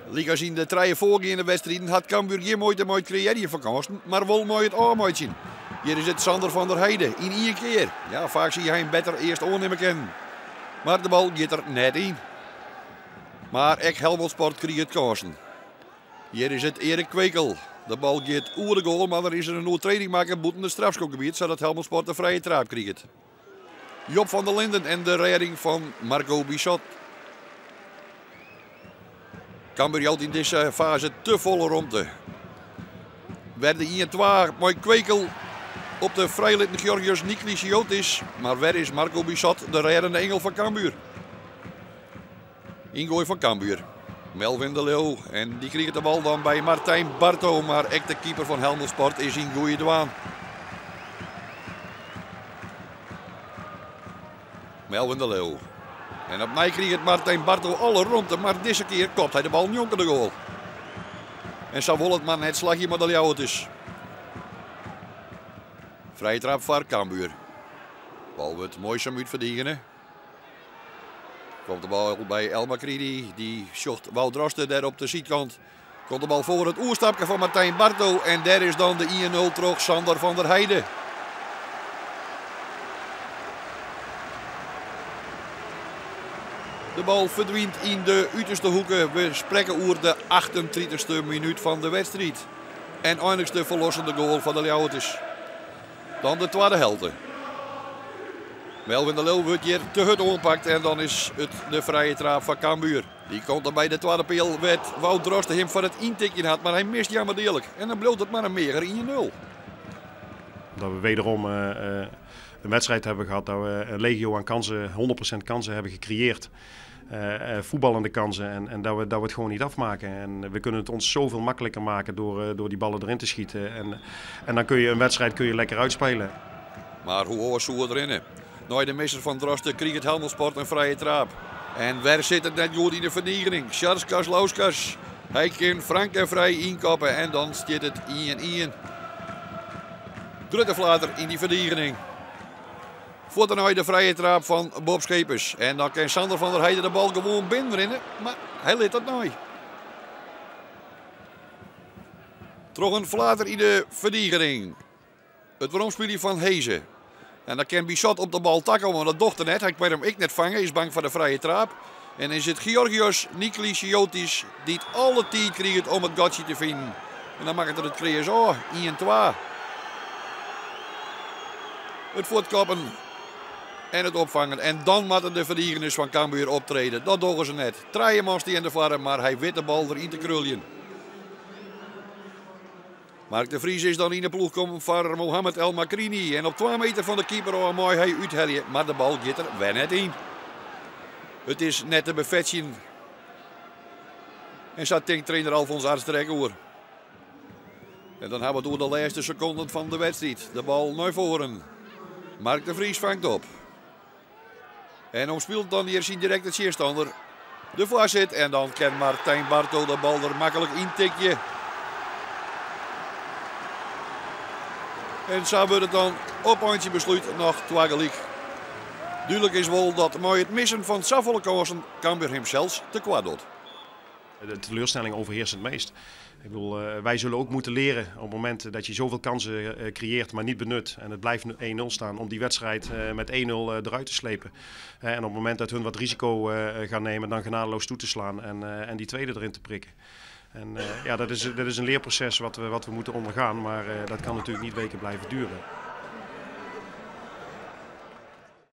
Ligas in de drie voorgaande wedstrijden had Cambuur geen moeite met creëren van kansen, maar wel mooi het aanmaatje. Hier is het Sander van der Heijden in één keer. Ja, vaak zie je hem beter eerst aannemen kennen. Maar de bal gaat er net in. Maar ook Helmond Sport krijgt het kansen. Hier is het Erik Kwekel. De bal gaat over de goal, maar er is een overtreding maken buiten het strafschopgebied, zodat Helmond Sport de vrije trap krijgt. Job van der Linden en de redding van Marco Bissot. Cambuur houdt in deze fase te volle ruimte. Werden 1-2 mooi Kwekel op de vrijlittende Georgios Niklisiotis. Maar waar is Marco Bissot, de reddende engel van Cambuur? Ingooi van Cambuur. Melvin de Leeuw. En die kreeg de bal dan bij Martijn Barto. Maar echt de keeper van Helmond Sport is in goede douane. Melvin de Leeuw. En op mij kreeg het Martijn Barto alle ruimte. Maar deze keer kopt hij de bal niet onder de goal. En zo wil het maar net slagje maar de Ljouwertjes. Vrije trap voor Cambuur. Bal wordt mooi zo uit verdienen. Komt de bal bij El Makridi. Die zocht Wout Drosten daar op de zijkant. Komt de bal voor het oerstapje van Martijn Barto. En daar is dan de 1-0 terug Sander van der Heijden. De bal verdwijnt in de uiterste hoeken. We spreken over de 38e minuut van de wedstrijd. En eindelijk de verlossende goal van de Ljouwertjes. Dan de tweede helft. Melvin de Leeuw wordt hier te hut oppakt en dan is het de vrije trap van Cambuur. Die komt er bij de tweede peel werd Wout Drosten hem voor het intikje had, maar hij mist jammer deerlijk. En dan bloot het maar een meer 1-0. Dat we wederom een wedstrijd hebben gehad, dat we een legio aan kansen, 100% kansen hebben gecreëerd. Voetballende kansen en dat we het gewoon niet afmaken. En we kunnen het ons zoveel makkelijker maken door die ballen erin te schieten. En dan kun je een wedstrijd lekker uitspelen. Maar hoe hoor ze erin? Nou, de meester van Drosten kreeg het Helmond Sport een vrije trap. En waar zit het net goed in de verdediging? Sjarskas, Lauskas. Hij kan frank en vrij inkoppen en dan staat het 1-1. Drutteflater in die verdediging. Voor dan de vrije trap van Bob Schepers. En dan kan Sander van der Heijden de bal gewoon binnenrennen. Maar hij liet dat nooit. Toch een flater in de verdediging. Het waarom van Hezen. En dan kan Bissot op de bal takken, maar dat dochter net. Hij kan hem net vangen, is bang voor de vrije trap. En is het Georgios Niklisiotis die het alle tijd krijgt om het gatje te vinden. En dan mag het er het creëren zo, 1-2. Het voortkoppen en het opvangen. En dan moeten de verdedigers van Cambuur optreden. Dat doen ze net. Trijemans die in de varren, maar hij weet de bal erin te krullen. Mark de Vries is dan in de ploeg komen voor Mohamed El Makrini. En op 2 meter van de keeper mooi hij uithelje. Maar de bal gaat er weer net in. Het is net te befetjen. En zo denkt trainer Alfons Arstrek over. En dan hebben we door de laatste seconden van de wedstrijd. De bal naar voren. Mark de Vries vangt op. En omspeelt dan hier zien direct het tegenstander. De voorzet. En dan kan Martijn Barto de bal er makkelijk intikje. En zo wordt het dan op eindje besluit nog 2 gelijk. Duidelijk is wel dat met het missen van zoveel kansen Cambuur hem zelfs te kwaad doet. De teleurstelling overheerst het meest. Ik bedoel, wij zullen ook moeten leren op het moment dat je zoveel kansen creëert, maar niet benut. En het blijft 1-0 staan om die wedstrijd met 1-0 eruit te slepen. En op het moment dat hun wat risico gaan nemen, dan genadeloos toe te slaan en die tweede erin te prikken. En ja, dat is een leerproces wat we moeten ondergaan, maar dat kan natuurlijk niet weken blijven duren.